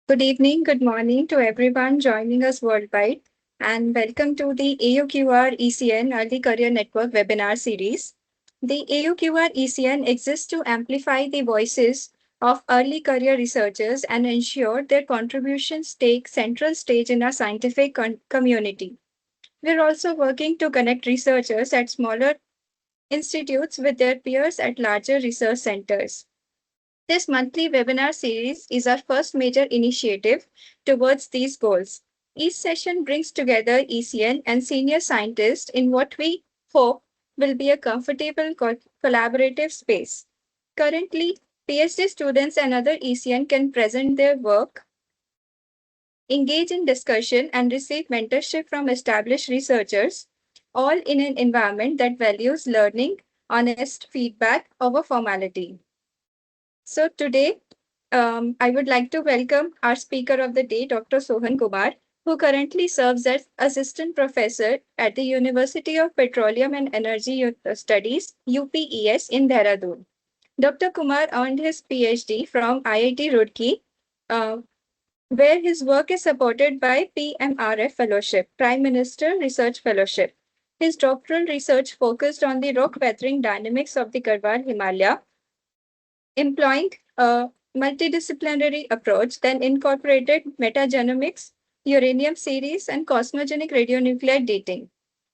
Good evening, good morning to everyone joining us worldwide, and welcome to the AUQR ECN Early Career Network webinar series. The AUQR ECN exists to amplify the voices of early career researchers and ensure their contributions take central stage in our scientific community. We're also working to connect researchers at smaller institutes with their peers at larger research centers. This monthly webinar series is our first major initiative towards these goals. Each session brings together ECN and senior scientists in what we hope will be a comfortable collaborative space. Currently, PhD students and other ECN can present their work, engage in discussion, and receive mentorship from established researchers, all in an environment that values learning, honest feedback over formality. So today, I would like to welcome our speaker of the day, Dr. Sohan Kumar, who currently serves as assistant professor at the University of Petroleum and Energy Studies, UPES in Dehradun. Dr. Kumar earned his PhD from IIT Roorkee, uh, where his work is supported by PMRF Fellowship, Prime Minister Research Fellowship. His doctoral research focused on the rock weathering dynamics of the Garhwal Himalaya, employing a multidisciplinary approach, then incorporated metagenomics, uranium series, and cosmogenic radionuclide dating.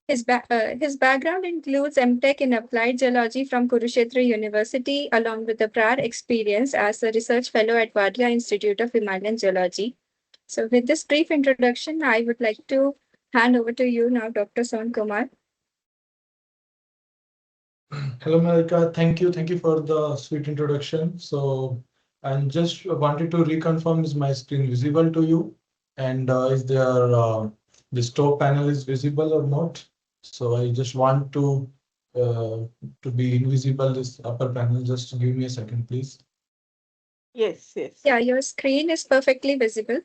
His background includes MTech in applied geology from Kurukshetra University, along with the prior experience as a research fellow at Vadlia Institute of Himalayan Geology. So, with this brief introduction, I would like to hand over to you now, Dr. Son Kumar. Hello, Malika. Thank you for the sweet introduction. So I just wanted to reconfirm, is my screen visible to you? And is there this top panel is visible or not? So I just want to be invisible, this upper panel. Just give me a second, please. Yes, yes. Yeah, your screen is perfectly visible.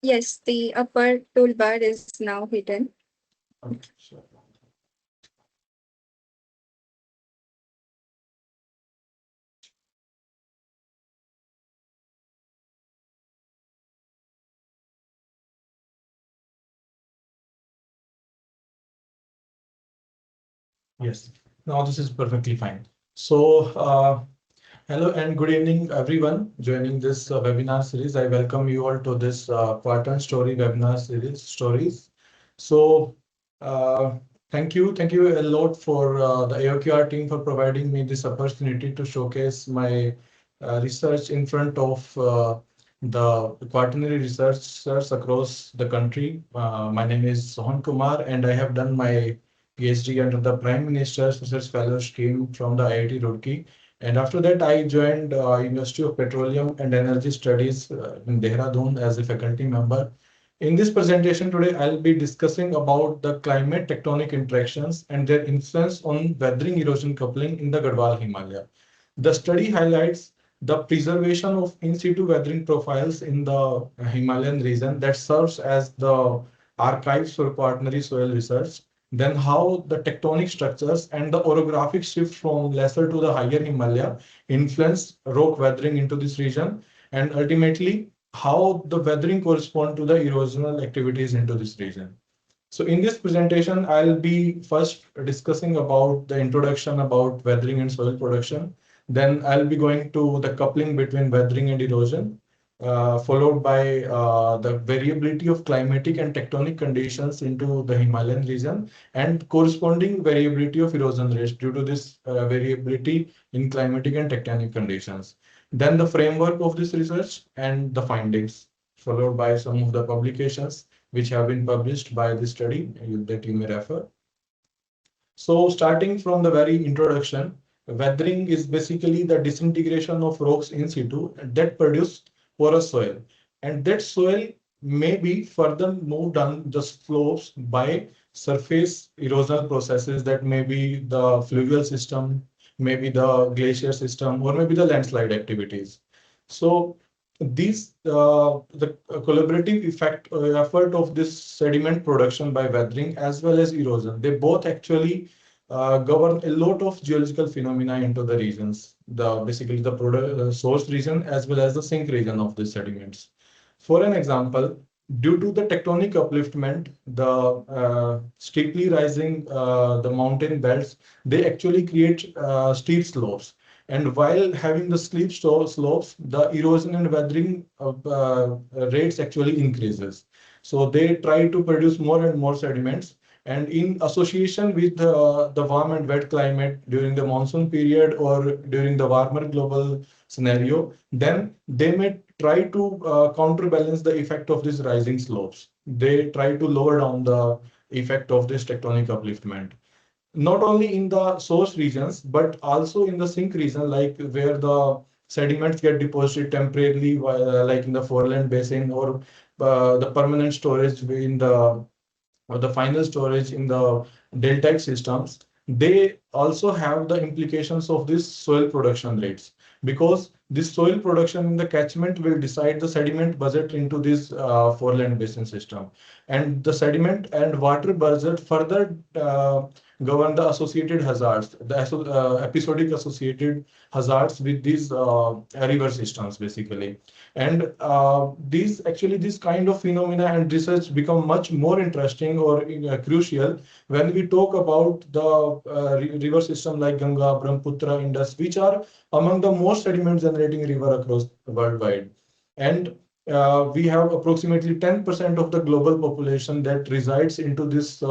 Yes, the upper toolbar is now hidden. Okay, sure. Yes, now this is perfectly fine. So hello and good evening, everyone joining this webinar series. I welcome you all to this Quartan Story webinar series, Stories. So uh, thank you a lot for the AOQR team for providing me this opportunity to showcase my research in front of the quaternary researchers across the country. My name is Sohan Kumar, and I have done my PhD under the Prime Minister's Research Fellow Scheme from the IIT Roorkee. And after that, I joined University of Petroleum and Energy Studies in Dehradun as a faculty member. In this presentation today, I'll be discussing about the climate tectonic interactions and their influence on weathering erosion coupling in the Garhwal Himalaya. The study highlights the preservation of in situ weathering profiles in the Himalayan region that serves as the archives for quaternary soil research, then how the tectonic structures and the orographic shift from lesser to the higher Himalaya influence rock weathering into this region, and ultimately how the weathering correspond to the erosional activities into this region. So in this presentation, I'll be first discussing about the introduction about weathering and soil production. Then I'll be going to the coupling between weathering and erosion, followed by the variability of climatic and tectonic conditions into the Himalayan region and corresponding variability of erosion rates due to this variability in climatic and tectonic conditions. Then the framework of this research and the findings, followed by some of the publications which have been published by this study that you may refer. So starting from the very introduction, weathering is basically the disintegration of rocks in situ that produce porous soil. And that soil may be further moved on the slopes by surface erosional processes that may be the fluvial system, maybe the glacier system, or maybe the landslide activities. So The collaborative effort of this sediment production by weathering as well as erosion, they both actually govern a lot of geological phenomena into the regions, basically the source region as well as the sink region of the sediments. For an example, due to the tectonic upliftment, the steeply rising the mountain belts, they actually create steep slopes. And while having the slopes, the erosion and weathering rates actually increases. So they try to produce more and more sediments. And in association with the warm and wet climate during the monsoon period or during the warmer global scenario, then they may try to counterbalance the effect of these rising slopes. They try to lower down the effect of this tectonic upliftment, not only in the source regions, but also in the sink region, like where the sediments get deposited temporarily, like in the foreland basin, or the permanent storage in the or the final storage in the deltaic systems. They also have the implications of this soil production rates, because this soil production in the catchment will decide the sediment budget into this foreland basin system. And the sediment and water budget further govern the associated hazards, the episodic associated hazards with these river systems, basically. And this kind of phenomena and research become much more interesting or crucial when we talk about the river system like Ganga, Brahmaputra, Indus, which are among the most sediment generating river across worldwide. And we have approximately 10% of the global population that resides into this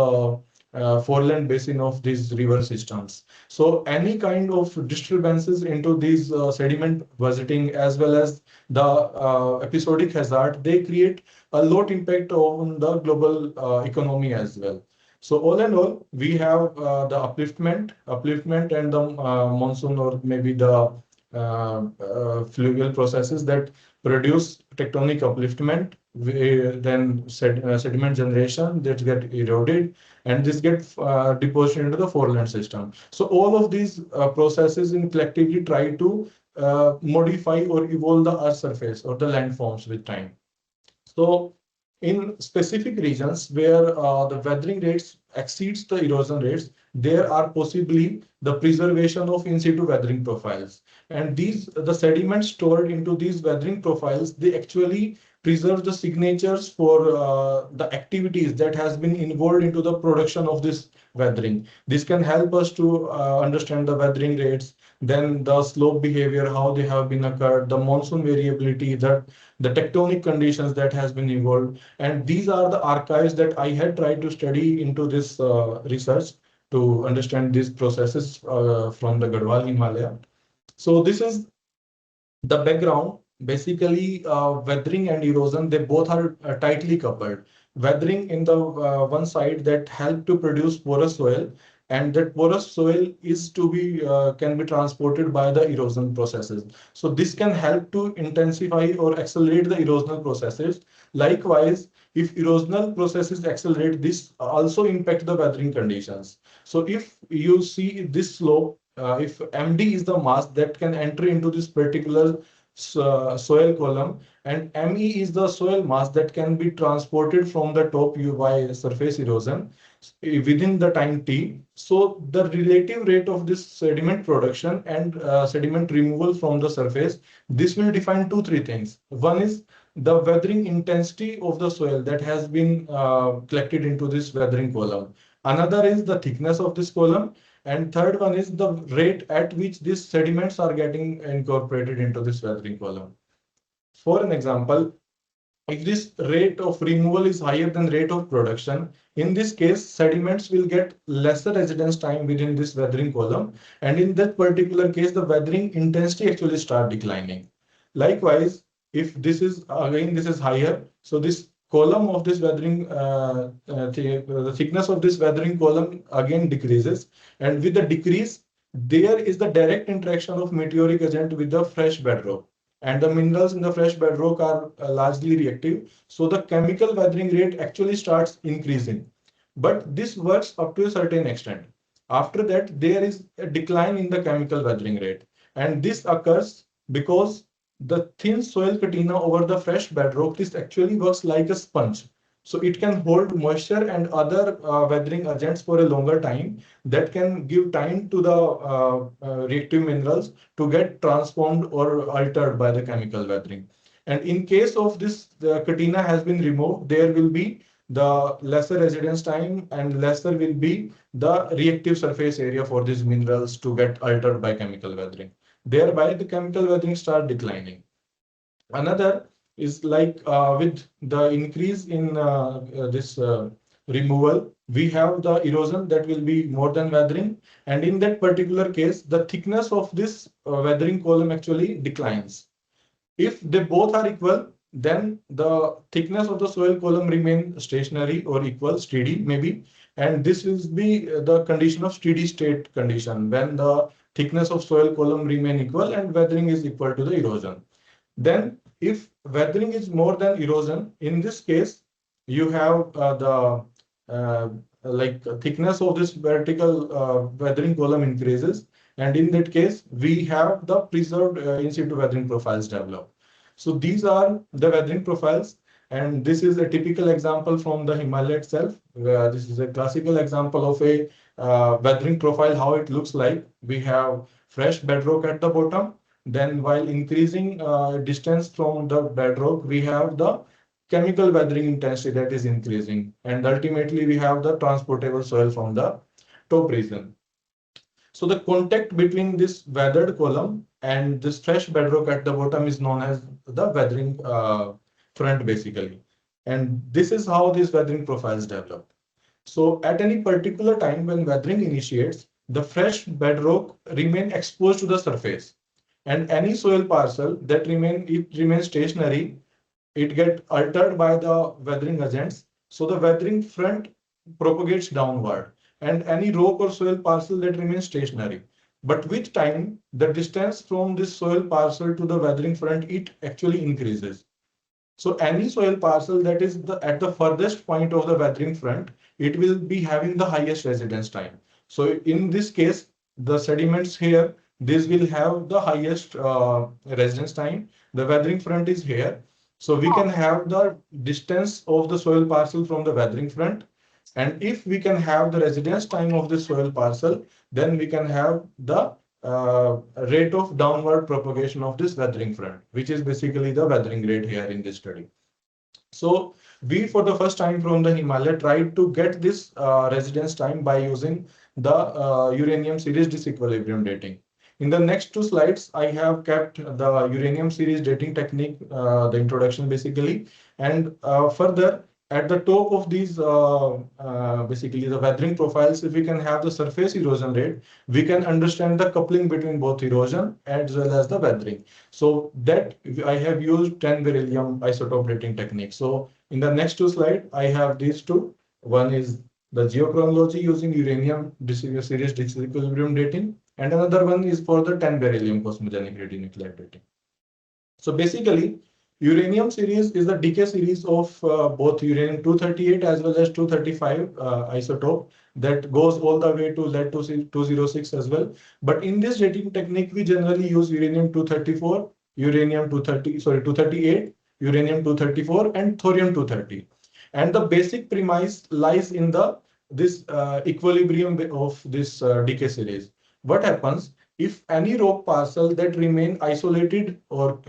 foreland basin of these river systems. So any kind of disturbances into these sediment visiting as well as the episodic hazard, they create a lot impact on the global economy as well. So all in all, we have the upliftment and the monsoon, or maybe the fluvial processes that produce tectonic upliftment, then sediment generation that get eroded, and this gets deposited into the foreland system. So all of these processes in collectively try to modify or evolve the earth surface or the landforms with time. So in specific regions where the weathering rates exceeds the erosion rates, there are possibly the preservation of in situ weathering profiles. And the sediments stored into these weathering profiles, they actually preserve the signatures for the activities that has been involved into the production of this weathering. This can help us to understand the weathering rates, then the slope behavior, how they have been occurred, the monsoon variability, the tectonic conditions that has been involved. And these are the archives that I had tried to study into this research to understand these processes from the Garhwal Himalaya. So this is the background. Basically, weathering and erosion, they both are tightly coupled. Weathering in the one side that help to produce porous soil, and that porous soil is to be can be transported by the erosion processes. So this can help to intensify or accelerate the erosional processes. Likewise, if erosional processes accelerate, this also impact the weathering conditions. So if you see this slope, if MD is the mass that can enter into this particular soil column, and ME is the soil mass that can be transported from the top by surface erosion within the time T. So the relative rate of this sediment production and sediment removal from the surface, this will define two, three things. One is the weathering intensity of the soil that has been collected into this weathering column. Another is the thickness of this column. And third one is the rate at which these sediments are getting incorporated into this weathering column. For an example, if this rate of removal is higher than rate of production, in this case, sediments will get lesser residence time within this weathering column. And in that particular case, the weathering intensity actually start declining. Likewise, if this is again, this is higher, so this column of this weathering, the thickness of this weathering column again decreases. And with the decrease, there is the direct interaction of meteoric agent with the fresh bedrock, and the minerals in the fresh bedrock are largely reactive. So the chemical weathering rate actually starts increasing. But this works up to a certain extent. After that, there is a decline in the chemical weathering rate. And this occurs because the thin soil patina over the fresh bedrock, this actually works like a sponge. So it can hold moisture and other weathering agents for a longer time that can give time to the reactive minerals to get transformed or altered by the chemical weathering. And in case of this, the patina has been removed, there will be the lesser residence time and lesser will be the reactive surface area for these minerals to get altered by chemical weathering. Thereby, the chemical weathering start declining. Another is like with the increase in this removal, we have the erosion that will be more than weathering. And in that particular case, the thickness of this weathering column actually declines. If they both are equal, then the thickness of the soil column remain stationary or equal, steady maybe. And this will be the condition of steady state condition when the thickness of soil column remain equal and weathering is equal to the erosion. Then if weathering is more than erosion, in this case, you have the like thickness of this vertical weathering column increases. And in that case, we have the preserved in situ weathering profiles develop. So these are the weathering profiles. And this is a typical example from the Himalaya itself. This is a classical example of a weathering profile, how it looks like. We have fresh bedrock at the bottom. Then while increasing distance from the bedrock, we have the chemical weathering intensity that is increasing. And ultimately, we have the transportable soil from the top region. So the contact between this weathered column and this fresh bedrock at the bottom is known as the weathering front, basically. And this is how these weathering profiles develop. So at any particular time when weathering initiates, the fresh bedrock remain exposed to the surface. And any soil parcel that remains stationary, it get altered by the weathering agents. So the weathering front propagates downward, and any rock or soil parcel that remains stationary. But with time, the distance from this soil parcel to the weathering front, it actually increases. So any soil parcel that is at the furthest point of the weathering front, it will be having the highest residence time. So in this case, the sediments here, this will have the highest residence time. The weathering front is here. So we can have the distance of the soil parcel from the weathering front. And if we can have the residence time of the soil parcel, then we can have the rate of downward propagation of this weathering front, which is basically the weathering rate here in this study. So we, for the first time from the Himalaya, tried to get this residence time by using the uranium series disequilibrium dating. In the next two slides, I have kept the uranium series dating technique, the introduction basically, and further at the top of these basically the weathering profiles, if we can have the surface erosion rate, we can understand the coupling between both erosion as well as the weathering. So that I have used 10 beryllium isotope dating technique. So in the next two slides, I have these two. One is the geochronology using uranium series disequilibrium dating, and another one is for the 10 beryllium cosmogenic radionuclide dating. So basically, uranium series is the decay series of both uranium 238 as well as 235 isotope that goes all the way to lead 206 as well. But in this dating technique, we generally use uranium 234, uranium 238, uranium 234, and thorium 230. And the basic premise lies in the this equilibrium of this decay series. What happens? If any rock parcel that remain isolated or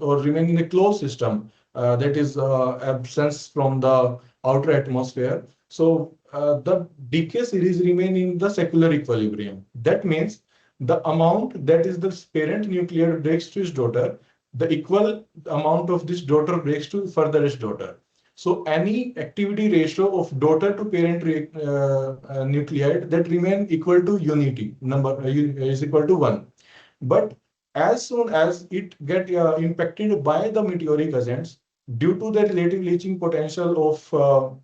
or remain in a closed system, that is absence from the outer atmosphere, so the decay series remain in the secular equilibrium. That means the amount that is the parent nuclear breaks to its daughter, the equal amount of this daughter breaks to furthest daughter. So any activity ratio of daughter to parent nuclide that remain equal to unity number is equal to 1. But as soon as it get impacted by the meteoric agents due to the relative leaching potential of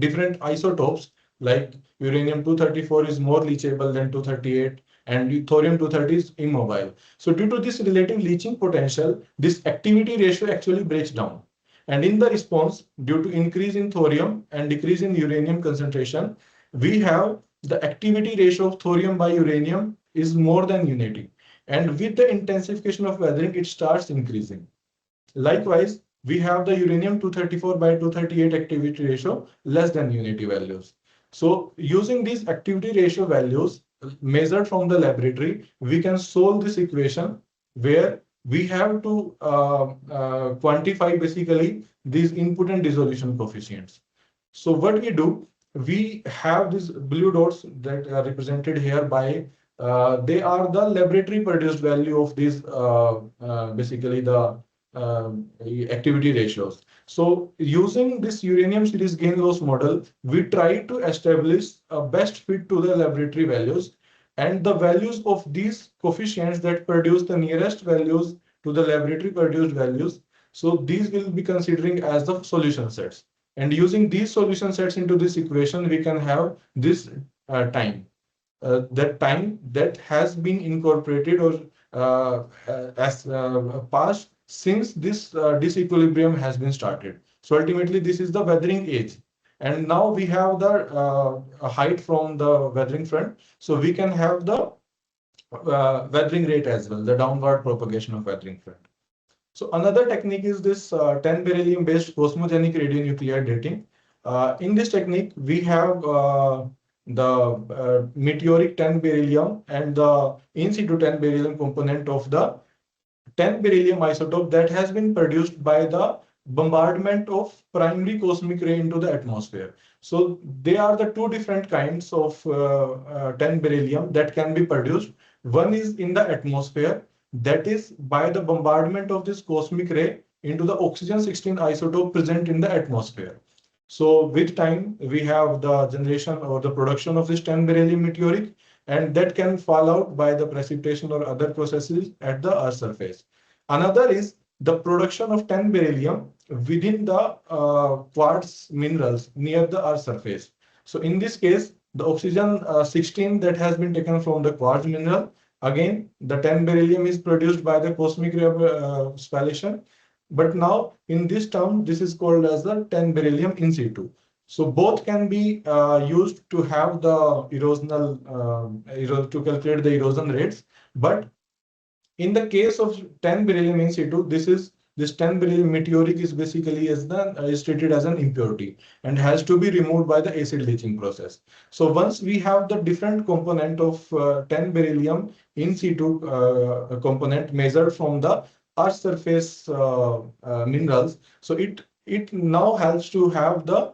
different isotopes, like uranium 234 is more leachable than 238 and thorium 230 is immobile. So due to this relative leaching potential, this activity ratio actually breaks down. And in the response, due to increase in thorium and decrease in uranium concentration, we have the activity ratio of thorium by uranium is more than unity. And with the intensification of weathering, it starts increasing. Likewise, we have the uranium 234 by 238 activity ratio less than unity values. So using these activity ratio values measured from the laboratory, we can solve this equation where we have to quantify basically these input and dissolution coefficients. So what we do, we have these blue dots that are represented here by they are the laboratory produced value of these basically the activity ratios. So using this uranium series gain loss model, we try to establish a best fit to the laboratory values, and the values of these coefficients that produce the nearest values to the laboratory produced values. So these will be considering as the solution sets. And using these solution sets into this equation, we can have this time. That time that has been incorporated or as past since this disequilibrium has been started. So ultimately, this is the weathering age. And now we have the height from the weathering front. So we can have the weathering rate as well, the downward propagation of weathering front. So another technique is this 10 beryllium based cosmogenic radionuclide dating. In this technique, we have the meteoric 10 beryllium and the in situ 10 beryllium component of the 10 beryllium isotope that has been produced by the bombardment of primary cosmic ray into the atmosphere. So they are the two different kinds of 10 beryllium that can be produced. One is in the atmosphere, that is by the bombardment of this cosmic ray into the oxygen 16 isotope present in the atmosphere. So with time, we have the generation or the production of this 10 beryllium meteoric, and that can fall out by the precipitation or other processes at the Earth's surface. Another is the production of 10 beryllium within the quartz minerals near the Earth's surface. So in this case, the oxygen 16 that has been taken from the quartz mineral, again, the 10 beryllium is produced by the cosmic ray spallation. But now in this term, this is called as the 10 beryllium in situ. So both can be used to have the erosional, to calculate the erosion rates. But in the case of 10 beryllium in situ, this 10 beryllium meteoric is basically is treated as an impurity and has to be removed by the acid leaching process. So once we have the different component of 10 beryllium in situ component measured from the Earth surface minerals, so it now helps to have the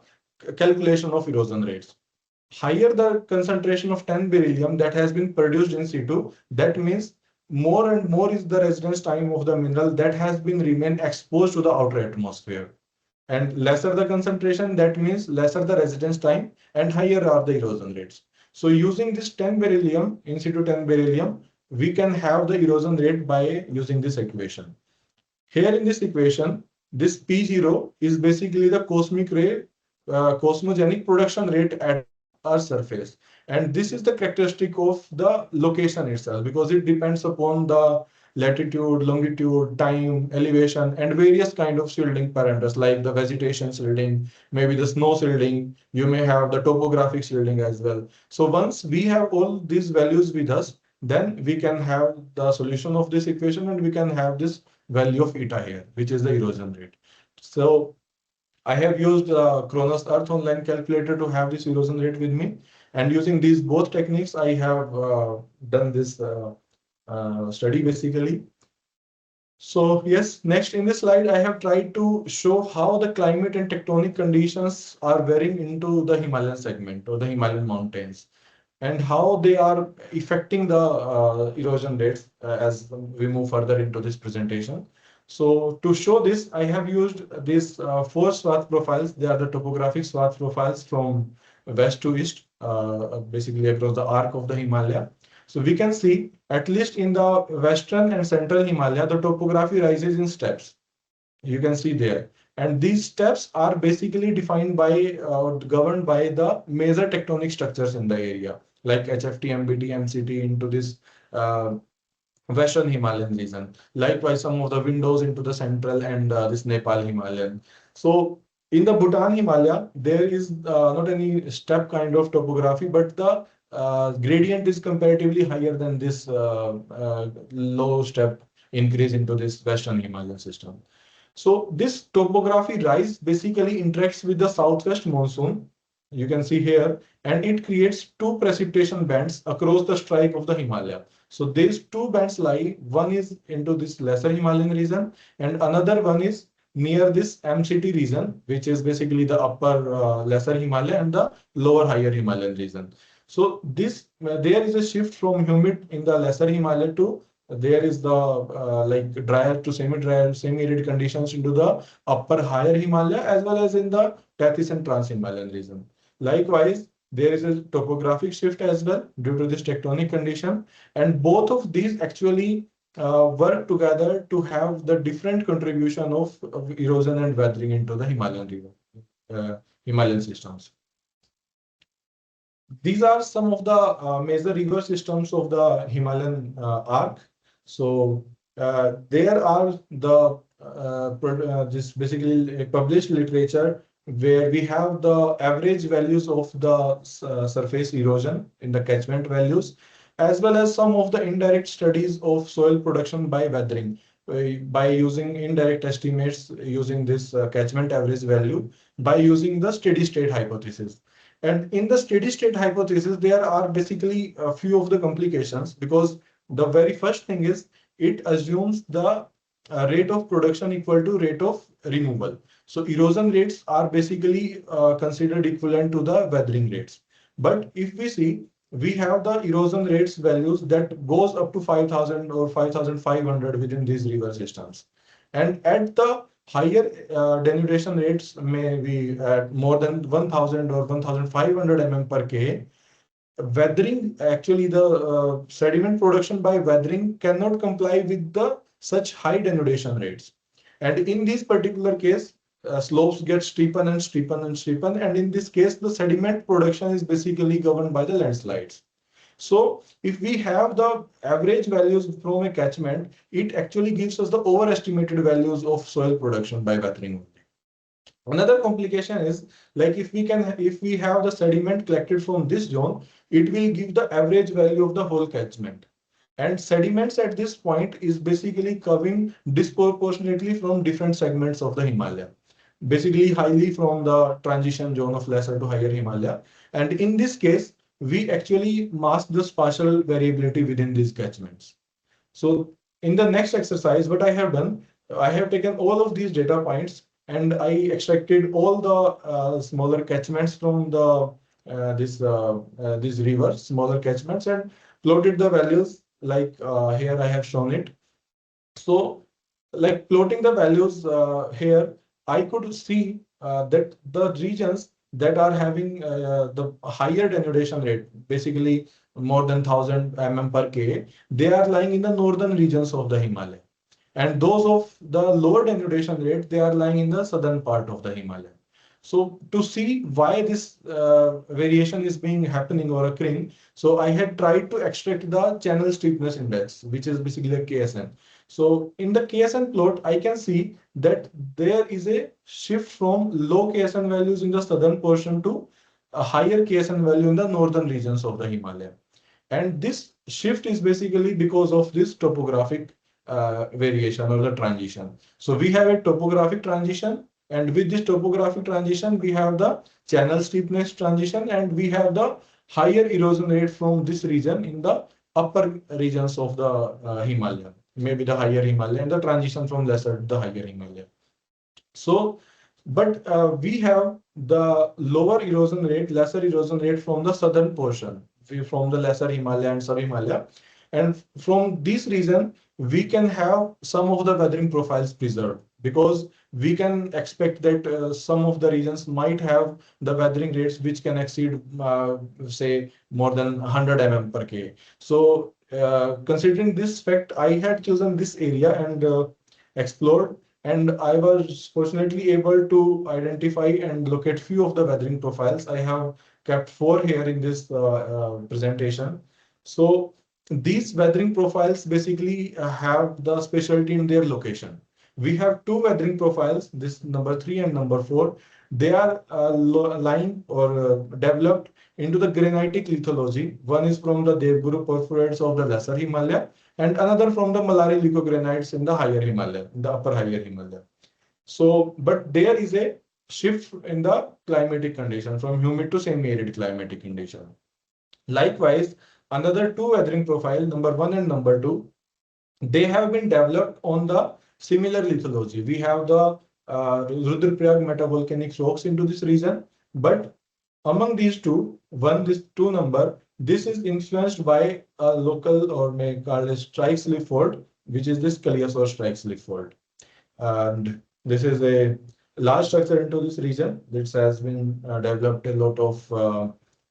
calculation of erosion rates. Higher the concentration of 10 beryllium that has been produced in situ, that means more and more is the residence time of the mineral that has been remain exposed to the outer atmosphere. And lesser the concentration, that means lesser the residence time and higher are the erosion rates. So using this 10 beryllium, in situ 10 beryllium, we can have the erosion rate by using this equation. Here in this equation, this P0 is basically the cosmic ray cosmogenic production rate at Earth's surface. And this is the characteristic of the location itself, because it depends upon the latitude, longitude, time, elevation, and various kind of shielding parameters like the vegetation shielding, maybe the snow shielding, you may have the topographic shielding as well. So once we have all these values with us, then we can have the solution of this equation and we can have this value of eta here, which is the erosion rate. So I have used Cronus Earth Online calculator to have this erosion rate with me. And using these both techniques, I have done this study basically. So yes, next in this slide, I have tried to show how the climate and tectonic conditions are varying into the Himalayan segment or the Himalayan mountains, and how they are affecting the erosion rates as we move further into this presentation. So to show this, I have used these four swath profiles. They are the topographic swath profiles from west to east, basically across the arc of the Himalaya. So we can see, at least in the western and central Himalaya, the topography rises in steps. You can see there. And these steps are basically defined by, governed by the major tectonic structures in the area, like HFT, MBT, MCT into this Western Himalayan region. Likewise, some of the windows into the central and this Nepal Himalayan. So in the Bhutan Himalaya, there is not any step kind of topography, but the gradient is comparatively higher than this low step increase into this Western Himalayan system. So this topography rise basically interacts with the southwest monsoon. You can see here, and it creates two precipitation bands across the stripe of the Himalaya. So these two bands lie, one is into this lesser Himalayan region, and another one is near this MCT region, which is basically the upper lesser Himalaya and the lower higher Himalayan region. So this there is a shift from humid in the lesser Himalaya to there is the like drier to semi-dry, semi-arid conditions into the upper higher Himalaya as well as in the Tethys and Trans-Himalayan region. Likewise, there is a topographic shift as well due to this tectonic condition, and both of these actually work together to have the different contribution of erosion and weathering into the Himalayan river, Himalayan systems. These are some of the major river systems of the Himalayan arc. So there are the this basically published literature where we have the average values of the surface erosion in the catchment values, as well as some of the indirect studies of soil production by weathering by using indirect estimates using this catchment average value by using the steady state hypothesis. And in the steady state hypothesis, there are basically a few of the complications because the very first thing is it assumes the rate of production equal to rate of removal. So erosion rates are basically considered equivalent to the weathering rates. But if we see, we have the erosion rates values that goes up to 5,000 or 5,500 within these river systems. And at the higher denudation rates may be at more than 1,000 or 1,500 mm per K. Weathering, actually the sediment production by weathering cannot comply with the such high denudation rates. And in this particular case, slopes get steepen and steepen and steepen. And in this case, the sediment production is basically governed by the landslides. So if we have the average values from a catchment, it actually gives us the overestimated values of soil production by weathering. Another complication is like if we have the sediment collected from this zone, it will give the average value of the whole catchment. And sediments at this point is basically coming disproportionately from different segments of the Himalaya, basically highly from the transition zone of lesser to higher Himalaya. And in this case, we actually mask the spatial variability within these catchments. So in the next exercise, what I have done, I have taken all of these data points and I extracted all the smaller catchments from the these rivers, smaller catchments, and plotted the values like here I have shown it. So like plotting the values here, I could see that the regions that are having the higher denudation rate, basically more than 1,000 mm per K, they are lying in the northern regions of the Himalaya. And those of the lower denudation rate, they are lying in the southern part of the Himalaya. So to see why this variation is being happening or occurring, so I had tried to extract the channel steepness index, which is basically a KSN. So in the KSN plot, I can see that there is a shift from low KSN values in the southern portion to a higher KSN value in the northern regions of the Himalaya. And this shift is basically because of this topographic variation or the transition. So we have a topographic transition, and with this topographic transition, we have the channel steepness transition, and we have the higher erosion rate from this region in the upper regions of the Himalaya, maybe the higher Himalaya, and the transition from lesser to the higher Himalaya. So, but we have the lower erosion rate, lesser erosion rate from the southern portion, from the lesser Himalaya and sub-Himalaya. And from this reason, we can have some of the weathering profiles preserved because we can expect that some of the regions might have the weathering rates which can exceed, say, more than 100 mm per K. So considering this fact, I had chosen this area and explored, and I was fortunately able to identify and locate few of the weathering profiles. I have kept 4 here in this presentation. So these weathering profiles basically have the specialty in their location. We have 2 weathering profiles, this number 3 and number 4. They are lying or developed into the granitic lithology. One is from the Devguru porphyrites of the lesser Himalaya, and another from the Malari lithogranites in the higher Himalaya, in the upper higher Himalaya. So, but there is a shift in the climatic condition from humid to semi-arid climatic condition. Likewise, another two weathering profile, number one and number two, they have been developed on the similar lithology. We have the Rudraprayag metavolcanic rocks into this region, but among these two, this two number, this is influenced by a local or may call a strike slip fault, which is this Kaliasor strike slip fault. And this is a large structure into this region. This has been developed a lot of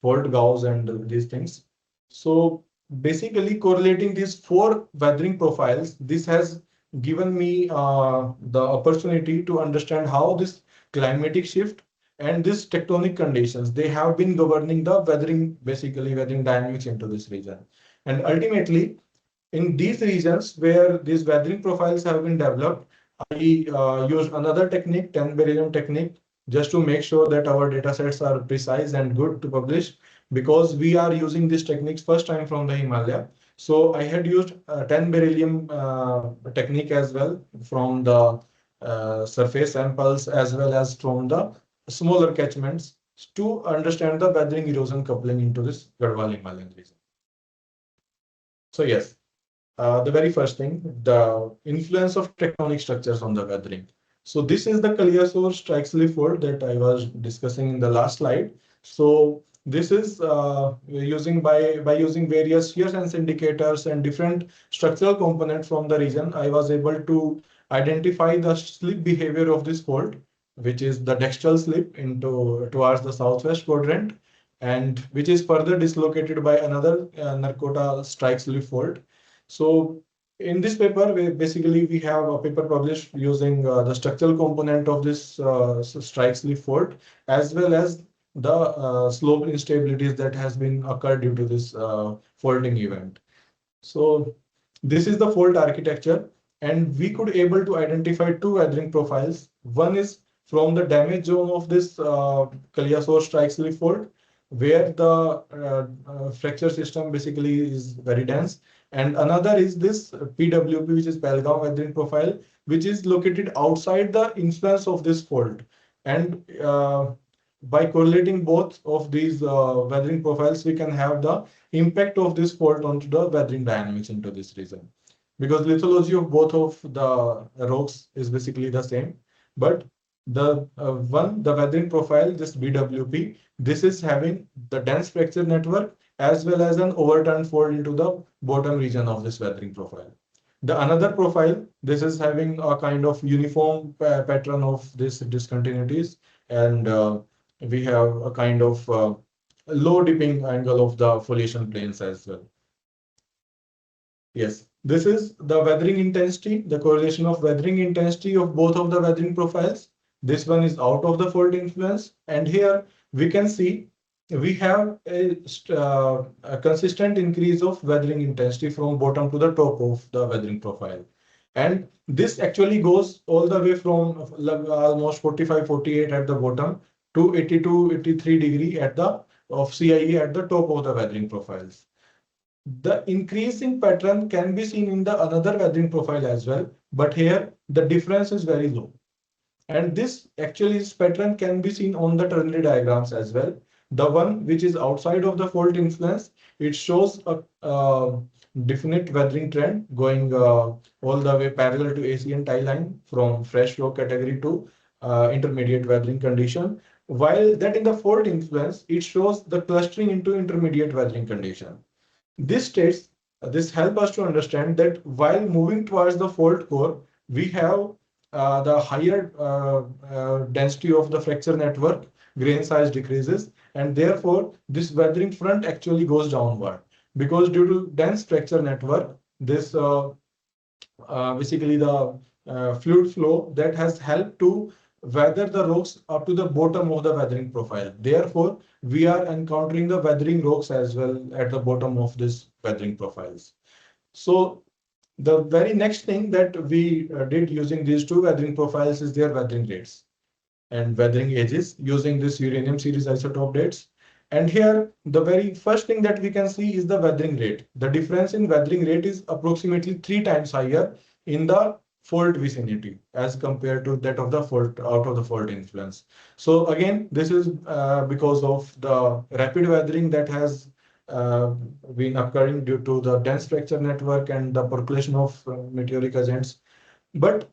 fault gauge and these things. So basically correlating these four weathering profiles, this has given me the opportunity to understand how this climatic shift and these tectonic conditions, they have been governing the weathering, basically weathering dynamics into this region. And ultimately, in these regions where these weathering profiles have been developed, I use another technique, 10 beryllium technique, just to make sure that our data sets are precise and good to publish, because we are using these techniques first time from the Himalaya. So I had used 10 beryllium technique as well from the surface samples as well as from the smaller catchments to understand the weathering erosion coupling into this Garhwal Himalayan region. So yes, the very first thing, the influence of tectonic structures on the weathering. So this is the Kaliasor strike slip fault that I was discussing in the last slide. So this is using by using various shear sense indicators and different structural components from the region, I was able to identify the slip behavior of this fault, which is the dextral slip into towards the southwest quadrant, and which is further dislocated by another Narkota strike slip fault. So in this paper, we have a paper published using the structural component of this strike slip fault, as well as the slope instabilities that has been occurred due to this faulting event. So this is the fault architecture, and we could able to identify two weathering profiles. One is from the damage zone of this Kaliasor strike slip fault, where the fracture system basically is very dense, and another is this PWP, which is Pelgaon weathering profile, which is located outside the influence of this fault. And by correlating both of these weathering profiles, we can have the impact of this fault onto the weathering dynamics into this region. Because lithology of both of the rocks is basically the same, but the weathering profile, this BWP, this is having the dense fracture network as well as an overturned fold into the bottom region of this weathering profile. The another profile, this is having a kind of uniform pattern of this discontinuities, and we have a kind of low dipping angle of the foliation planes as well. Yes, this is the weathering intensity, the correlation of weathering intensity of both of the weathering profiles. This one is out of the fault influence, and here we can see we have a consistent increase of weathering intensity from bottom to the top of the weathering profile. And this actually goes all the way from almost 45, 48 at the bottom to 82, 83 degree at the of CIE at the top of the weathering profiles. The increasing pattern can be seen in the another weathering profile as well, but here the difference is very low. And this pattern can be seen on the ternary diagrams as well. The one which is outside of the fault influence, it shows a definite weathering trend going all the way parallel to ACN tie line from fresh rock category to intermediate weathering condition. While that in the fault influence, it shows the clustering into intermediate weathering condition. This help us to understand that while moving towards the fault core, we have the higher density of the fracture network, grain size decreases, and therefore this weathering front actually goes downward. Because due to dense fracture network, this basically the fluid flow that has helped to weather the rocks up to the bottom of the weathering profile. Therefore, we are encountering the weathering rocks as well at the bottom of this weathering profiles. So the very next thing that we did using these two weathering profiles is their weathering rates. and weathering edges using this uranium series isotope dates. And here, the very first thing that we can see is the weathering rate. The difference in weathering rate is approximately 3 times higher in the fault vicinity as compared to that of the fault out of the fault influence. So again, this is because of the rapid weathering that has uh, been occurring due to the dense fracture network and the percolation of meteoric agents. But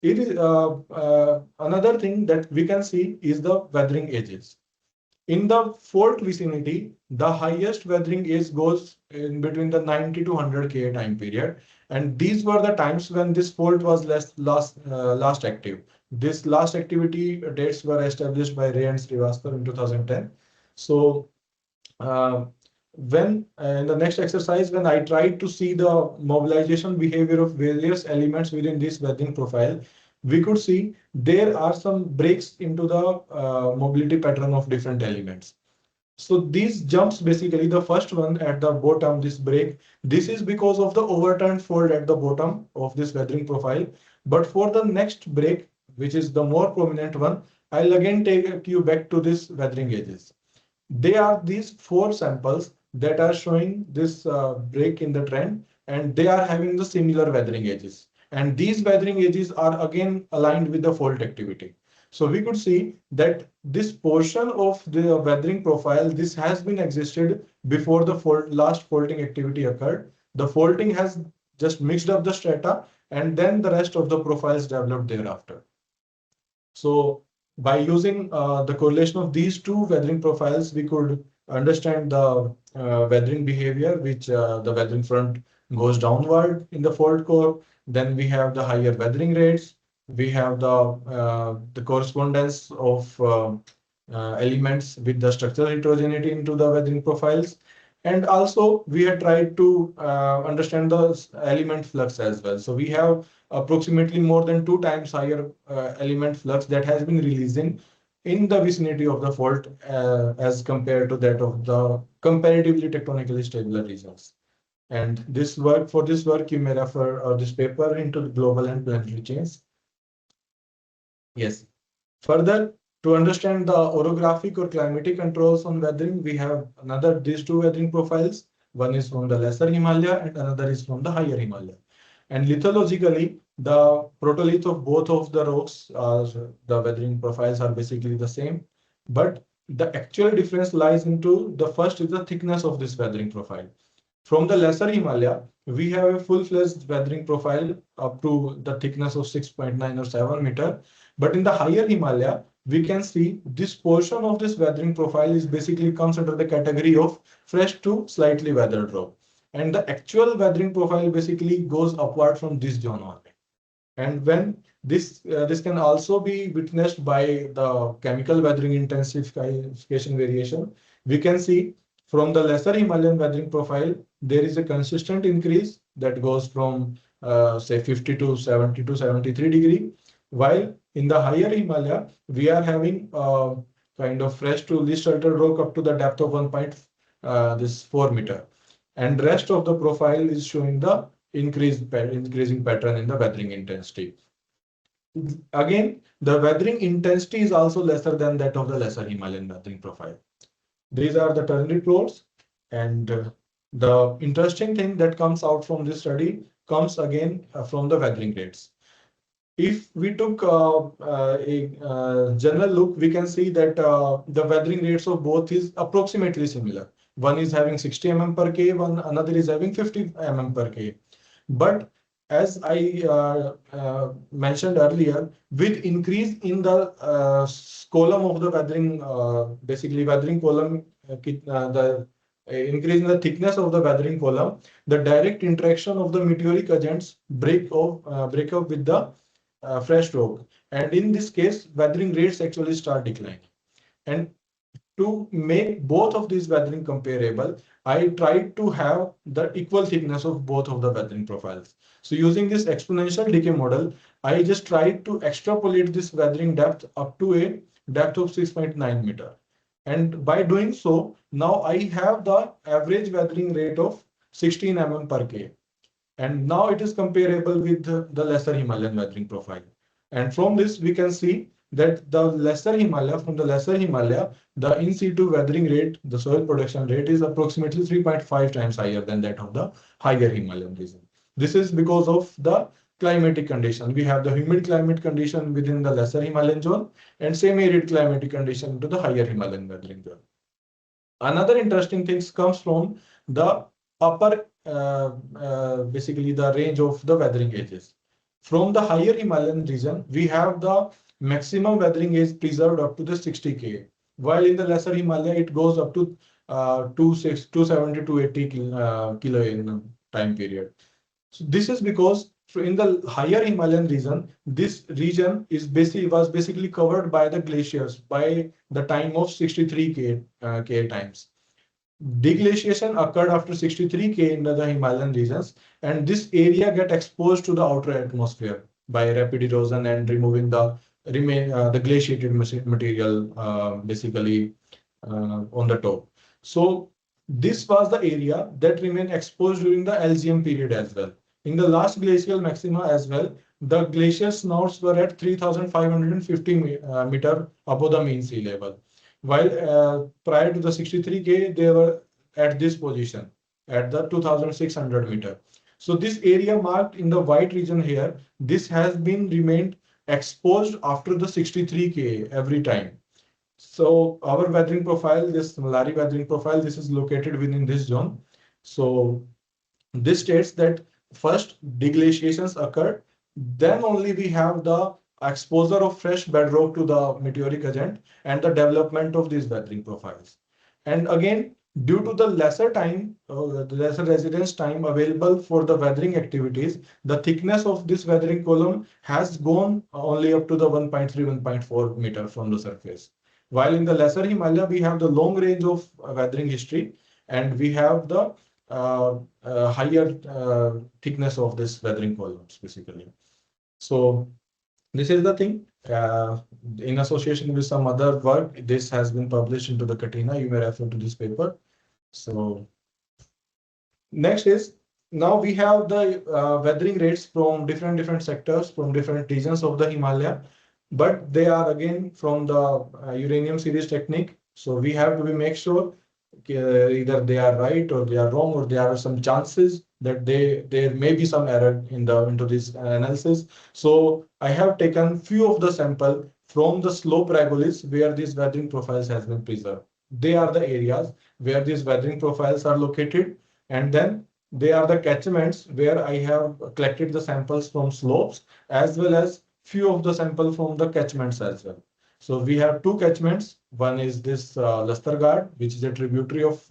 it is another thing that we can see is the weathering edges. In the fault vicinity, the highest weathering edge goes in between the 90 to 100 K time period. And these were the times when this fault was last active. This last activity dates were established by Ray and Srivastava in 2010. So uh, when in the next exercise, when I tried to see the mobilization behavior of various elements within this weathering profile, we could see there are some breaks into the mobility pattern of different elements. So these jumps, basically the first one at the bottom, this break, this is because of the overturned fold at the bottom of this weathering profile. But for the next break, which is the more prominent one, I'll again take you back to this weathering edges. They are these four samples that are showing this break in the trend, and they are having the similar weathering edges. And these weathering edges are again aligned with the fault activity. So we could see that this portion of the weathering profile, this has been existed before the last faulting activity occurred. The faulting has just mixed up the strata, and then the rest of the profiles developed thereafter. So by using the correlation of these two weathering profiles, we could understand the weathering behavior, which the weathering front goes downward in the fault core. Then we have the higher weathering rates. We have the correspondence of elements with the structural heterogeneity into the weathering profiles. And also we have tried to understand the element flux as well. So we have approximately more than 2 times higher element flux that has been releasing in the vicinity of the fault as compared to that of the comparatively tectonically stable regions. And for this work, you may refer this paper into the global and planetary chains. Yes. Further, to understand the orographic or climatic controls on weathering, we have these two weathering profiles. One is from the lesser Himalaya and another is from the higher Himalaya. And lithologically, the protolith of both of the rocks, the weathering profiles are basically the same. But the actual difference lies into the first is the thickness of this weathering profile. From the lesser Himalaya, we have a full-fledged weathering profile up to the thickness of 6.9 or 7 meter. But in the higher Himalaya, we can see this portion of this weathering profile is basically comes under the category of fresh to slightly weathered rock. And the actual weathering profile basically goes upward from this zone only. And when this can also be witnessed by the chemical weathering intensification variation, we can see from the lesser Himalayan weathering profile, there is a consistent increase that goes from say 50 to 70 to 73 degree, while in the higher Himalaya, we are having kind of fresh to least sheltered rock up to the depth of 1.4 meter. And rest of the profile is showing the increasing pattern in the weathering intensity. Again, the weathering intensity is also lesser than that of the lesser Himalayan weathering profile. These are the ternary plots, and the interesting thing that comes out from this study comes again from the weathering rates. If we took a general look, we can see that the weathering rates of both is approximately similar. One is having 60 mm per K, another is having 50 mm per K. But as I mentioned earlier, with increase in the column of the weathering, basically weathering column, the increase in the thickness of the weathering column, the direct interaction of the meteoric agents break up with the fresh rock. And in this case, weathering rates actually start declining. And to make both of these weathering comparable, I tried to have the equal thickness of both of the weathering profiles. So using this exponential decay model, I just tried to extrapolate this weathering depth up to a depth of 6.9 meter. And by doing so, now I have the average weathering rate of 16 mm per K. And now it is comparable with the lesser Himalayan weathering profile. And from this, we can see that the lesser Himalaya, from the lesser Himalaya, the in situ weathering rate, the soil production rate is approximately 3.5 times higher than that of the higher Himalayan region. This is because of the climatic condition. We have the humid climate condition within the lesser Himalayan zone and semi-arid climatic condition to the higher Himalayan weathering zone. Another interesting things comes from the upper, basically the range of the weathering ages. From the higher Himalayan region, we have the maximum weathering age preserved up to the 60K, while in the lesser Himalaya, it goes up to 270 to 80 kilo in time period. So this is because in the higher Himalayan region, this region was basically covered by the glaciers by the time of 63K K times. Deglaciation occurred after 63K in the Himalayan regions, and this area get exposed to the outer atmosphere by rapid erosion and removing the glaciated material basically on the top. So this was the area that remained exposed during the LGM period as well. In the last glacial maxima as well, the glacier snouts were at 3,550 meter above the mean sea level. While prior to the 63K, they were at this position at the 2,600 meter. So this area marked in the white region here, this has been remained exposed after the 63K every time. So our weathering profile, this Malari weathering profile, this is located within this zone. So this states that first deglaciations occurred, then only we have the exposure of fresh bedrock to the meteoric agent and the development of these weathering profiles. And again, due to the lesser time, the lesser residence time available for the weathering activities, the thickness of this weathering column has gone only up to the 1.3, 1.4 meter from the surface. While in the lesser Himalaya, we have the long range of weathering history, and we have the higher thickness of this weathering columns, basically. So this is the thing. In association with some other work, this has been published into the Katina. You may refer to this paper. So next is, now we have the weathering rates from different sectors, from different regions of the Himalaya, but they are again from the uranium series technique. So we have to make sure either they are right or they are wrong, or there are some chances that there may be some error into this analysis. So I have taken few of the sample from the slope regoliths where these weathering profiles has been preserved. They are the areas where these weathering profiles are located, and then they are the catchments where I have collected the samples from slopes as well as few of the sample from the catchments as well. So we have two catchments. One is this Lastargad, which is a tributary of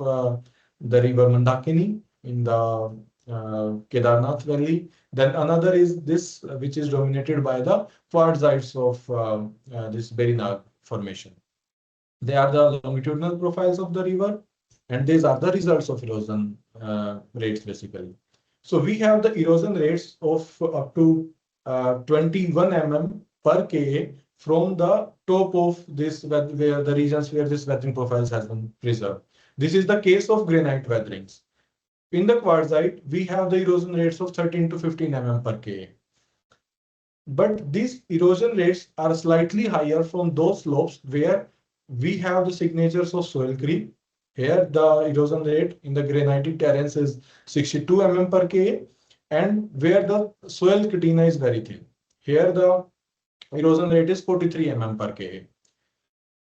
the river Mandakini in the Kedarnath Valley. Then another is this, which is dominated by the quartzites of this Berinag formation. They are the longitudinal profiles of the river, and these are the results of erosion rates, basically. So we have the erosion rates of up to 21 mm per Ka from the top of this, where the regions where this weathering profiles has been preserved. This is the case of granite weatherings. In the quartzite, we have the erosion rates of 13 to 15 mm per Ka. But these erosion rates are slightly higher from those slopes where we have the signatures of soil creep. Here, the erosion rate in the granitic terrains is 62 mm per Ka, and where the soil catina is very thin. Here, the erosion rate is 43 mm per Ka.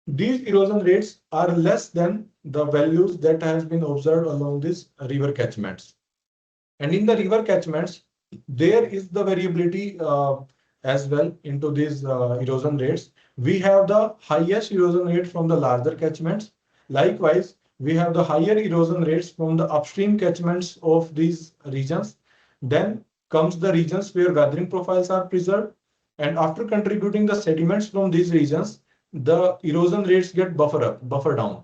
These erosion rates are less than the values that has been observed along these river catchments. And in the river catchments, there is the variability as well into these erosion rates. We have the highest erosion rate from the larger catchments. Likewise, we have the higher erosion rates from the upstream catchments of these regions. Then comes the regions where weathering profiles are preserved. And after contributing the sediments from these regions, the erosion rates get buffer down.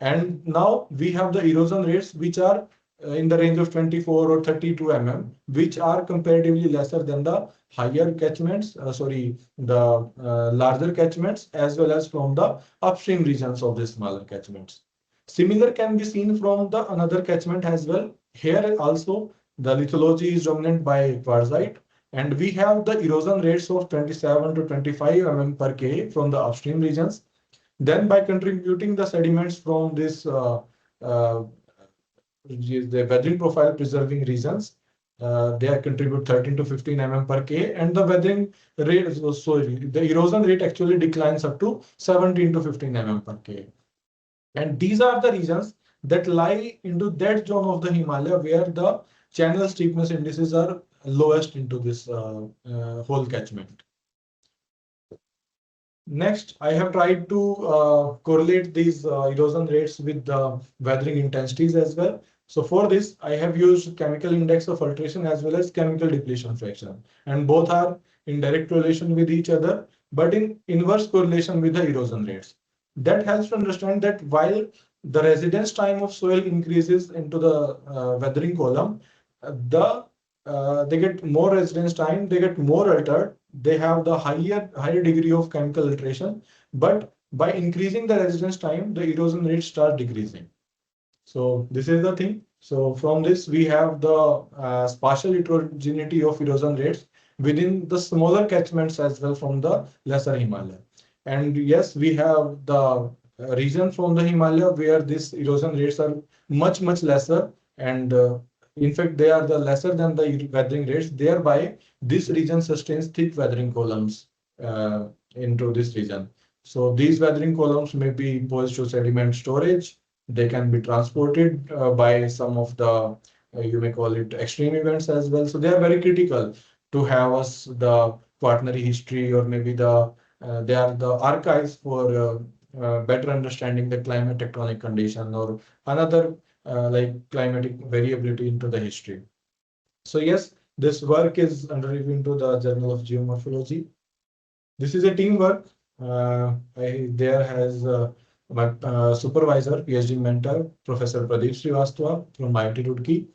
And now we have the erosion rates which are in the range of 24 or 32 mm, which are comparatively lesser than the higher catchments, the larger catchments, as well as from the upstream regions of the smaller catchments. Similar can be seen from the another catchment as well. Here also, the lithology is dominant by quartzite, And we have the erosion rates of 27 to 25 mm per K from the upstream regions. Then by contributing the sediments from this uh, the weathering profile preserving regions, they are contribute 13 to 15 mm per K, and the weathering rate, sorry, the erosion rate actually declines up to 17 to 15 mm per K. And these are the regions that lie into that zone of the Himalaya where the channel steepness indices are lowest into this whole catchment. Next, I have tried to correlate these erosion rates with the weathering intensities as well. So for this, I have used chemical index of filtration as well as chemical depletion fraction. And both are in direct correlation with each other, but in inverse correlation with the erosion rates. That helps to understand that while the residence time of soil increases into the weathering column, they get more residence time, they get more altered, they have the higher degree of chemical alteration, but by increasing the residence time, the erosion rate starts decreasing. So this is the thing. So from this, we have the spatial heterogeneity of erosion rates within the smaller catchments as well from the lesser Himalaya. And yes, we have the region from the Himalaya where these erosion rates are much lesser. And in fact, they are the lesser than the weathering rates. Thereby, this region sustains thick weathering columns into this region. So these weathering columns may be posed to sediment storage. They can be transported by some of the, you may call it extreme events as well. So they are very critical to have us the quaternary history, or maybe they are the archives for better understanding the climate tectonic condition or another like climatic variability into the history. So yes, this work is under review into the Journal of Geomorphology. This is a teamwork. There has my supervisor, PhD mentor, Professor Pradeep Srivastava from IIT Roorkee.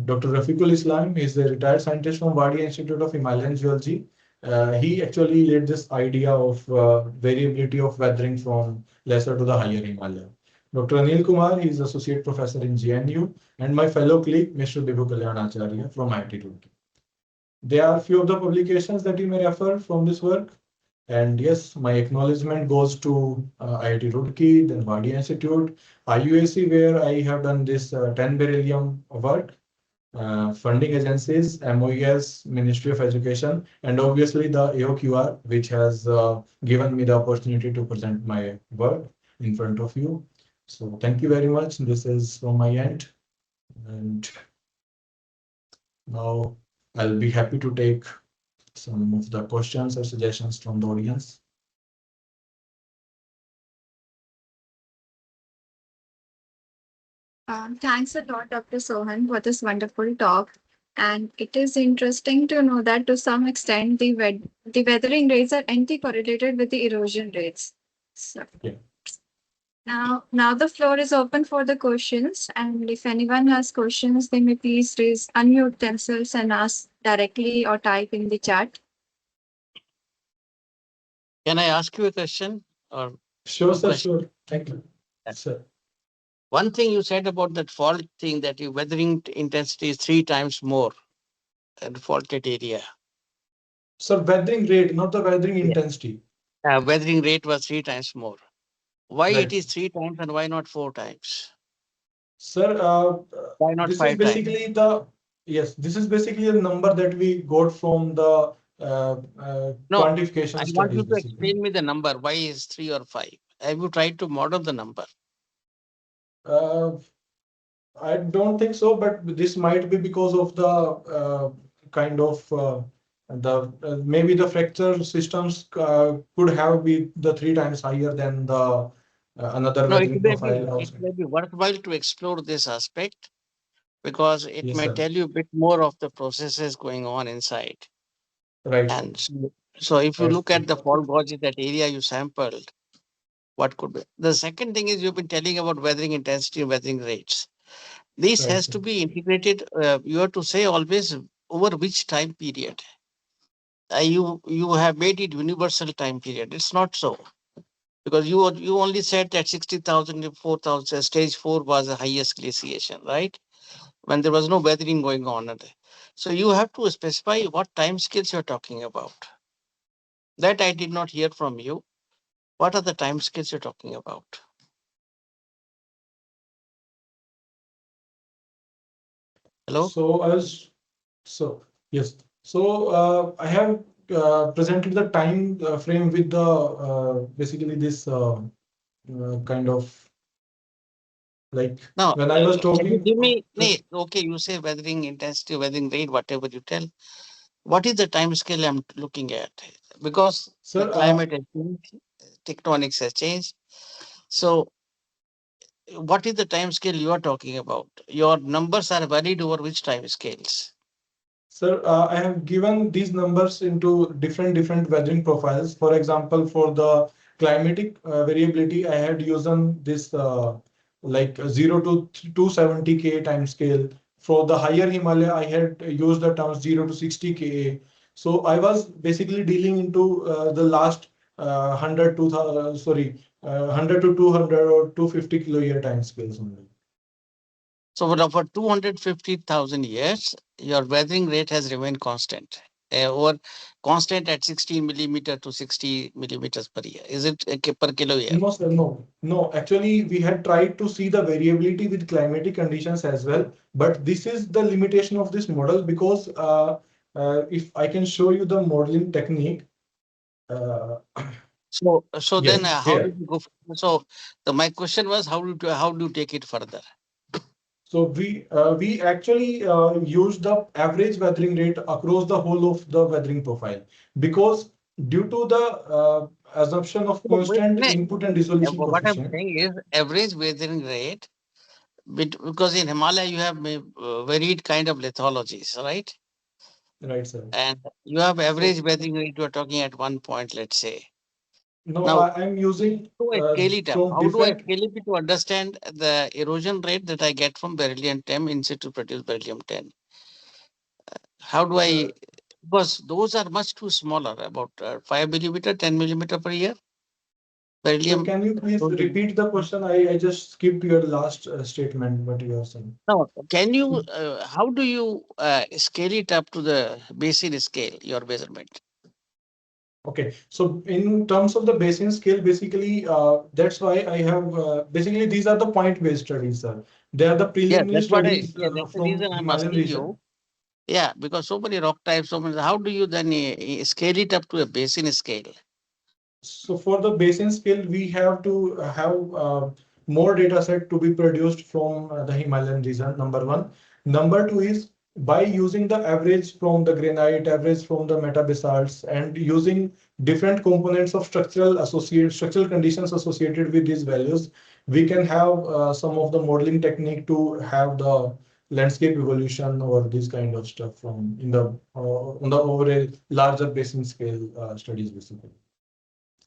Dr. Rafiqul Islam is a retired scientist from Wadia Institute of Himalayan Geology. He actually led this idea of variability of weathering from lesser to the higher Himalaya. Dr. Anil Kumar, he is associate professor in GNU, and my fellow colleague, Mr. Bibu Kalyan Acharya from IIT Roorkee. There are few of the publications that you may refer from this work. And yes, my acknowledgement goes to IIT Roorkee, then Wadia Institute, IUAC, where I have done this 10 beryllium work, funding agencies, MOES, Ministry of Education, and obviously the AOQR, which has given me the opportunity to present my work in front of you. So thank you very much. This is from my end. And now I'll be happy to take some of the questions or suggestions from the audience. Thanks a lot, Dr. Sohan, for this wonderful talk. And it is interesting to know that to some extent the weathering rates are anti-correlated with the erosion rates. So Yeah. now the floor is open for the questions. And if anyone has questions, they may please unmute themselves and ask directly or type in the chat. Can I ask you a question or Sure, two sir, questions? sure. Thank you. Sir. One thing you said about that fault thing, that your weathering intensity is 3 times more at the faulted area. Sir, weathering rate, not the weathering Yeah. intensity. Weathering rate was 3 times more. Why it Right. is 3 times and why not 4 times? Sir, Why not this is 5 times? basically yes, this is basically a number that we got from the No, quantification I want studies, you to basically. explain me the number. Why is 3 or 5? Have you tried to model the number? Uh, I don't think so, but this might be because of the kind of the maybe the fracture systems could have be the 3 times higher than the another No, weathering profile it outside. may be worthwhile to explore this aspect because it Yes, may sir. tell you a bit more of the processes going on inside. Right. And so if you That's look true. at the fault gauge, that area you sampled, what could be? The second thing is you've been telling about weathering intensity and weathering rates. This Right, has sir. to be integrated. You have to say always over which time period. You have made it universal time period. It's not so because you only said that 60,000 to 4,000 stage 4 was the highest glaciation, right? When there was no weathering going on. So you have to specify what time scales you're talking about. That I did not hear from you. What are the time scales you're talking about? Hello? So I was so yes. So I have presented the time frame with the basically this kind of like Now, when I was can you talking. give me, okay, you say weathering intensity, weathering rate, whatever you tell. What is the time scale I'm looking at? Because the Sir, climate has changed, tectonics has changed. So what is the time scale you are talking about? Your numbers are valid over which time scales? Sir, I have given these numbers into different weathering profiles. For example, for the climatic variability, I had used this like 0 to 270 Ka time scale. For the higher Himalaya, I had used the terms 0 to 60 Ka. So I was basically dealing into the last 100 to 100 to 200 or 250 kilo year time scales only. So for 250,000 years, your weathering rate has remained constant, or constant at 60 millimeter to 60 millimeters per year. Is it per kilo year? No, sir, no. No, actually, we had tried to see the variability with climatic conditions as well, but this is the limitation of this model because if I can show you the modeling technique, uh, So then yes, how here. did you go? So my question was how do you take it further? So we actually use the average weathering rate across the whole of the weathering profile because due to the assumption of No, wait, constant no, input and see, dissolution what I'm coefficient. saying is average weathering rate, because in Himalaya you have varied kind of lithologies, right? Right, sir. And you have average So weathering rate you are talking at one point, let's say. no, Now, I'm using how do I scale it up? from How do I different. scale it to understand the erosion rate that I get from beryllium 10 in situ produce beryllium 10? How do I, Uh, because those are much too smaller, about 5 millimeter, 10 millimeter per year. Sir, Beryllium. can you please repeat the question? I just skipped your last statement, what you are saying. No, can you, how do you scale it up to the basin scale, your measurement? Okay, so in terms of the basin scale, basically, that's why I have basically these are the point-based studies, sir. They are the Yeah, preliminary that's what I, studies yeah, that's the from reason I'm Himalayan asking region. you. Yeah, because so many rock types, so many, how do you then scale it up to a basin scale? So for the basin scale, we have to have more data set to be produced from the Himalayan region, number one. Number two is by using the average from the granite, average from the metabasalts, and using different components of structural conditions associated with these values, we can have some of the modeling technique to have the landscape evolution or this kind of stuff from in the on the overall larger basin scale studies basically.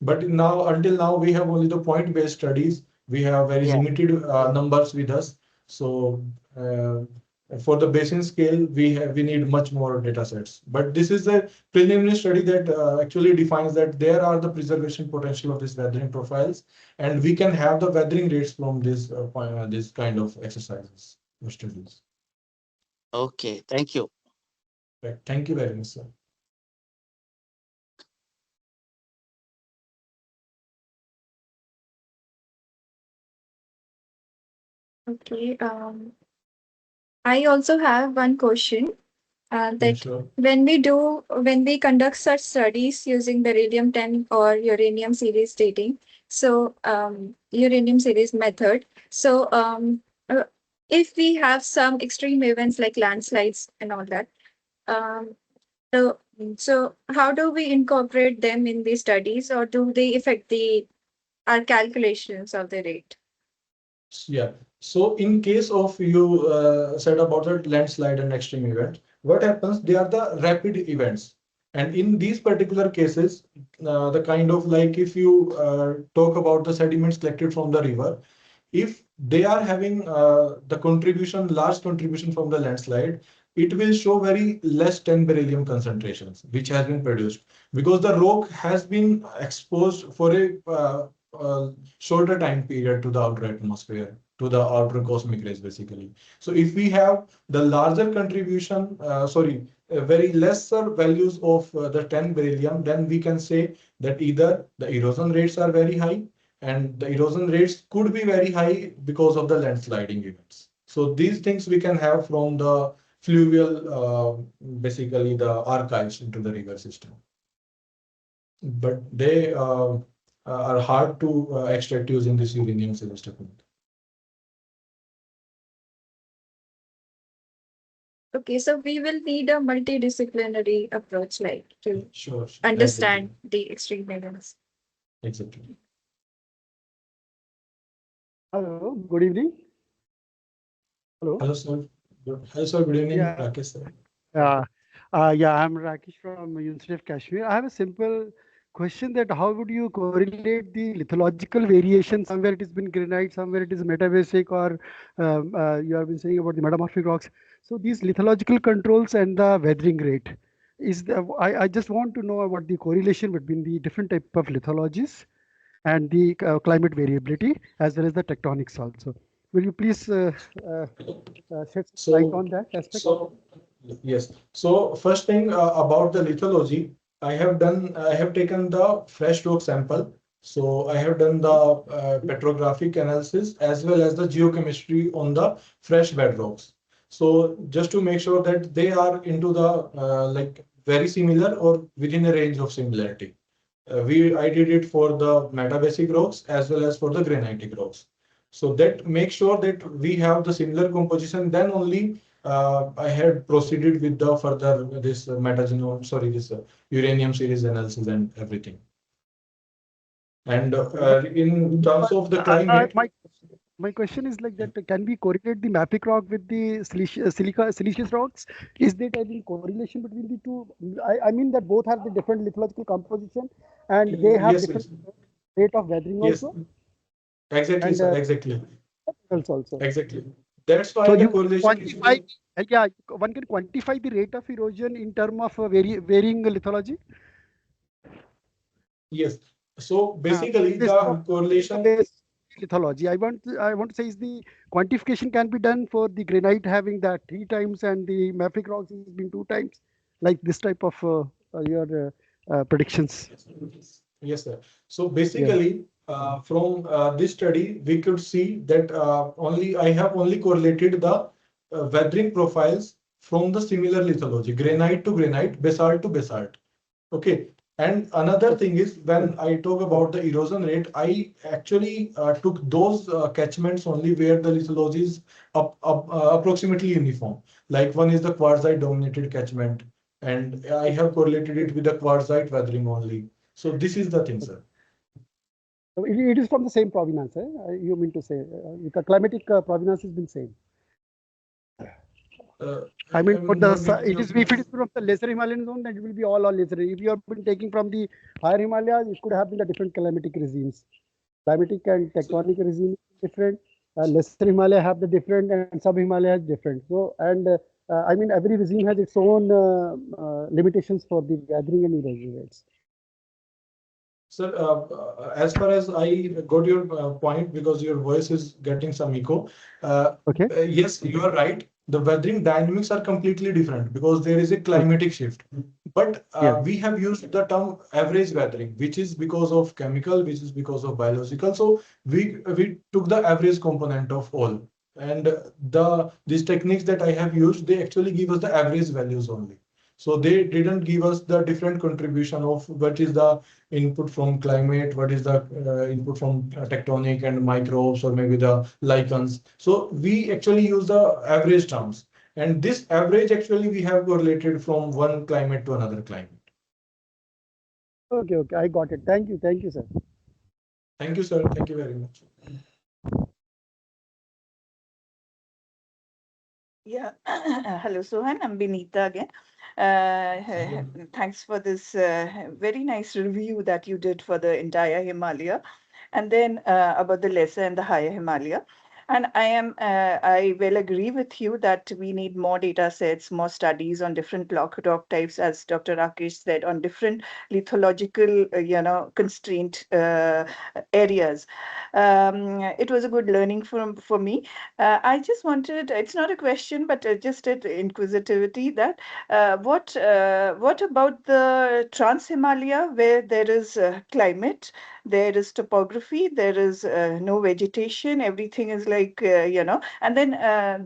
But now, until now, we have only the point-based studies. We have very Yeah. limited numbers with us. So for the basin scale, we need much more data sets. But this is a preliminary study that actually defines that there are the preservation potential of these weathering profiles, and we can have the weathering rates from this kind of exercises or studies. Okay, thank you. Right. Thank you very much, sir. Okay. I also have one question. Yeah, That sure. when we conduct such studies using beryllium 10 or uranium series dating, so uranium series method, so uh, if we have some extreme events like landslides and all that, um, so, so how do we incorporate them in the studies, or do they affect the our calculations of the rate? Yeah. So in case of you said about the landslide and extreme event, what happens? They are the rapid events. And in these particular cases, the kind of like if you talk about the sediments collected from the river, if they are having the contribution, large contribution from the landslide, it will show very less 10 beryllium concentrations, which has been produced because the rock has been exposed for a shorter time period to the outer atmosphere to the outer cosmic rays basically. So if we have the larger contribution, very lesser values of the 10 beryllium, then we can say that either the erosion rates are very high, and the erosion rates could be very high because of the landsliding events. So these things we can have from the fluvial, basically the archives into the river system. But they are hard to extract using this uranium silver technique. Okay, so we will need a multidisciplinary approach, like to Sure, understand the extreme events. exactly. Hello, good evening. Hello. Hello, sir. Hello, sir. Good evening, Yeah. Rakesh, sir. Yeah, I'm Rakesh from University of Kashmir. I have a simple question that how would you correlate the lithological variation? Somewhere it has been granite, somewhere it is metabasic, or you have been saying about the metamorphic rocks. So these lithological controls and the weathering rate I just want to know about the correlation between the different type of lithologies and the climate variability as well as the tectonics also. Will you please shed some light on that aspect? Yes. So first thing about the lithology, I have taken the fresh rock sample. So I have done the petrographic analysis as well as the geochemistry on the fresh bedrocks. So just to make sure that they are into the like very similar or within a range of similarity. I did it for the metabasic rocks as well as for the granitic rocks. So that makes sure that we have the similar composition. Then only I had proceeded with the further this metagenome, this uranium series analysis and everything. And in terms of the climate, my question is like that: can we correlate the mafic rock with the siliceous rocks? Is there any correlation between the two? I mean that both have the different lithological composition and they have yes, different rate of weathering yes, also. exactly, And sir, exactly, also. exactly. That's why So the you correlation is. quantify, yeah, one can quantify the rate of erosion in terms of varying lithology. Yes. So basically, This the correlation. lithology. I want to say is the quantification can be done for the granite having that 3 times and the mafic rocks has been 2 times, like this type of your predictions. Yes, sir. So Yeah. basically, from this study, we could see that I have only correlated the weathering profiles from the similar lithology, granite to granite, basalt to basalt. Okay. And another thing is when I talk about the erosion rate, I actually took those catchments only where the lithology is approximately uniform. Like one is the quartzite dominated catchment, and I have correlated it with the quartzite weathering only. So this is the thing, sir. So it is from the same provenance. You mean to say the climatic provenance has been same. I mean, for I'm the not getting it is your if it is from the lesser Himalayan zone, then it will be all lesser. If you have been taking from the higher Himalayas, it could have been the different climatic regimes. Climatic and tectonic regime is different. Lesser Himalaya have the different, and sub Himalaya has different. So, and I mean, every regime has its own limitations for the gathering and erosion rates. Sir, as far as I got your point, because your voice is getting some echo. Okay. Yes, you are right. The weathering dynamics are completely different because there is a climatic shift. But Yeah. we have used the term average weathering, which is because of chemical, which is because of biological. So we took the average component of all. And these techniques that I have used, they actually give us the average values only. So they didn't give us the different contribution of what is the input from climate, what is the input from tectonic and microbes or maybe the lichens. So we actually use the average terms. And this average actually we have correlated from one climate to another climate. Okay, I got it. Thank you, sir. Thank you, sir. Thank you very much. Yeah. Hello, Sohan. I'm Benita again. Thanks for this very nice review that you did for the entire Himalaya, and then about the lesser and the higher Himalaya. And I will agree with you that we need more data sets, more studies on different rock types, as Dr. Rakesh said, on different lithological, constraint areas. It was a good learning for me. I just wanted, it's not a question, but just an inquisitivity that what about the Trans Himalaya where there is climate? There is topography, there is no vegetation, everything is like, and then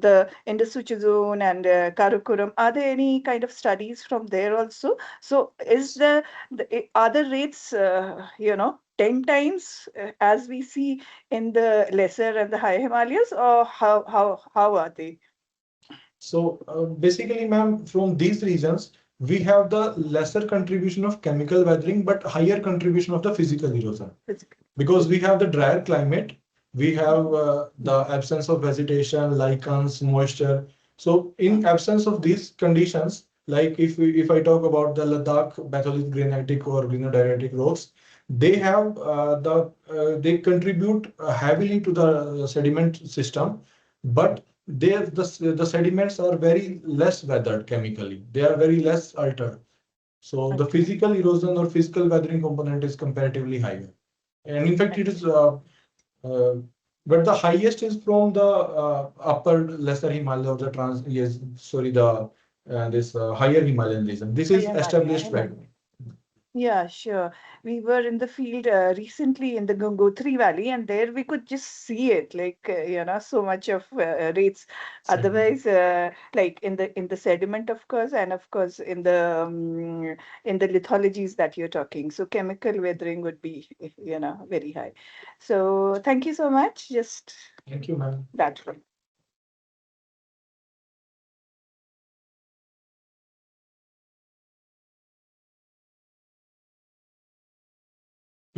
the Indus-Uchi zone and Karakoram. Are there any kind of studies from there also? So is are the rates, 10 times as we see in the lesser and the high Himalayas, or how are they? So basically, ma'am, from these regions, we have the lesser contribution of chemical weathering, but higher contribution of the physical erosion. Because we have the drier climate, we have the absence of vegetation, lichens, moisture. So in absence of these conditions, like if I talk about the Ladakh batholith granitic or granodiorite rocks, they have they contribute heavily to the sediment system, but the sediments are very less weathered chemically. They are very less altered. So the physical erosion or physical weathering component is comparatively higher. And in fact, it is, but the highest is from the upper lesser Himalaya or the yes, sorry, the this higher Himalayan region. This is established fact. Yeah, sure. We were in the field recently in the Gangotri Valley, and there we could just see it, like so much of rates. Otherwise, like in the sediment, of course, and of course in the lithologies that you're talking. So chemical weathering would be, very high. So thank you so much. Just Thank you, ma'am. that one.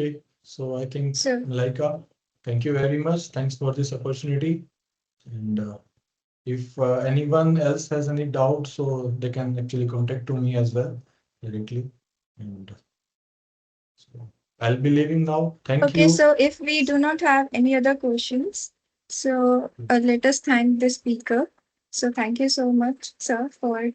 Okay, so I think, So, Malaika, thank you very much. Thanks for this opportunity. And if anyone else has any doubt, so they can actually contact to me as well directly. And so I'll be leaving now. Thank okay, you. so if we do not have any other questions, so let us thank the speaker. So thank you so much, sir, for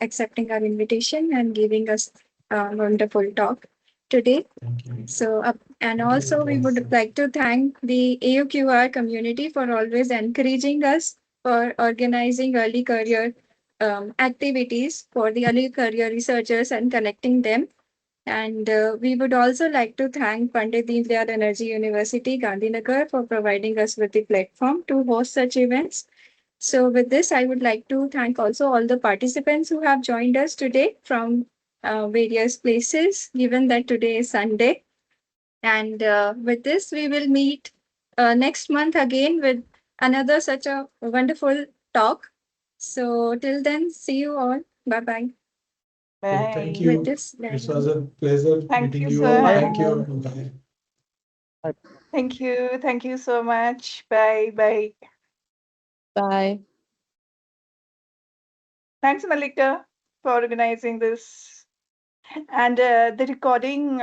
accepting our invitation and giving us a wonderful talk today. Thank you. So, and Thank you. also we would like to thank the AOQR community for always encouraging us for organizing early career activities for the early career researchers and connecting them. And we would also like to thank Pandit Deendayal Energy University, Gandhinagar, for providing us with the platform to host such events. So with this, I would like to thank also all the participants who have joined us today from various places, given that today is Sunday. And with this, we will meet next month again with another such a wonderful talk. So till then, see you all. Bye-bye. Okay, thank Bye. you. With this, It was a pleasure Thank meeting you, you all. sir. Thank you. Bye. Thank you. Thank you so much. Bye. Bye. Bye. Thanks, Malika, for organizing this. And the recording.